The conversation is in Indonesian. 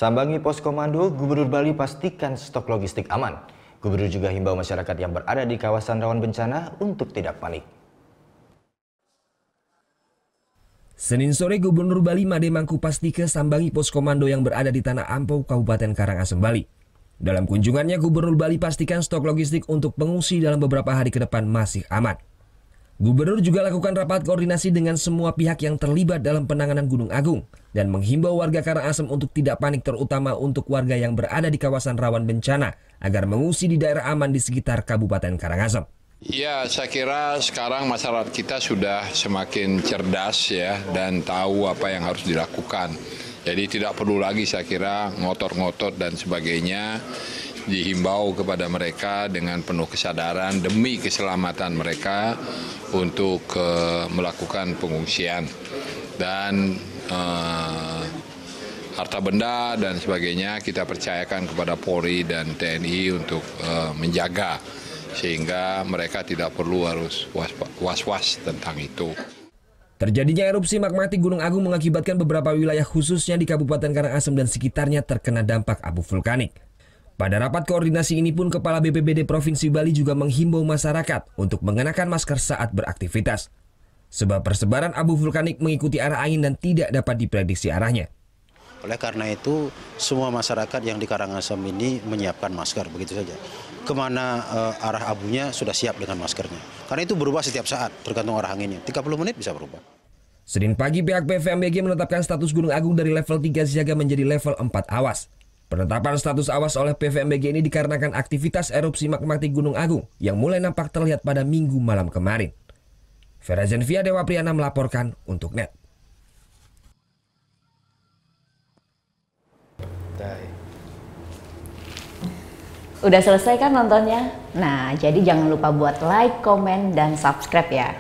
Sambangi pos komando, Gubernur Bali pastikan stok logistik aman. Gubernur juga himbau masyarakat yang berada di kawasan rawan bencana untuk tidak panik. Senin sore, Gubernur Bali Made Mangkupastika sambangi pos komando yang berada di Tanah Ampau, Kabupaten Karangasem, Bali. Dalam kunjungannya, Gubernur Bali pastikan stok logistik untuk pengungsi dalam beberapa hari ke depan masih aman. Gubernur juga lakukan rapat koordinasi dengan semua pihak yang terlibat dalam penanganan Gunung Agung dan menghimbau warga Karangasem untuk tidak panik, terutama untuk warga yang berada di kawasan rawan bencana agar mengungsi di daerah aman di sekitar Kabupaten Karangasem. Ya, saya kira sekarang masyarakat kita sudah semakin cerdas ya dan tahu apa yang harus dilakukan. Jadi tidak perlu lagi saya kira ngotot-ngotot dan sebagainya. Dihimbau kepada mereka dengan penuh kesadaran demi keselamatan mereka untuk melakukan pengungsian dan harta benda dan sebagainya kita percayakan kepada Polri dan TNI untuk menjaga sehingga mereka tidak perlu harus was-was tentang itu. Terjadinya erupsi magmatik Gunung Agung mengakibatkan beberapa wilayah khususnya di Kabupaten Karangasem dan sekitarnya terkena dampak abu vulkanik. Pada rapat koordinasi ini pun Kepala BPBD Provinsi Bali juga menghimbau masyarakat untuk mengenakan masker saat beraktivitas. Sebab persebaran abu vulkanik mengikuti arah angin dan tidak dapat diprediksi arahnya. Oleh karena itu, semua masyarakat yang di Karangasem ini menyiapkan masker, begitu saja. Kemana arah abunya sudah siap dengan maskernya. Karena itu berubah setiap saat, tergantung arah anginnya. 30 menit bisa berubah. Senin pagi pihak PVMBG menetapkan status Gunung Agung dari level 3 siaga menjadi level 4 awas. Penetapan status awas oleh PVMBG ini dikarenakan aktivitas erupsi magmatik Gunung Agung yang mulai nampak terlihat pada Minggu malam kemarin. Ferazenvia Dewa Priyana melaporkan untuk NET. Udah selesai kan nontonnya? Nah, jadi jangan lupa buat like, komen, dan subscribe ya.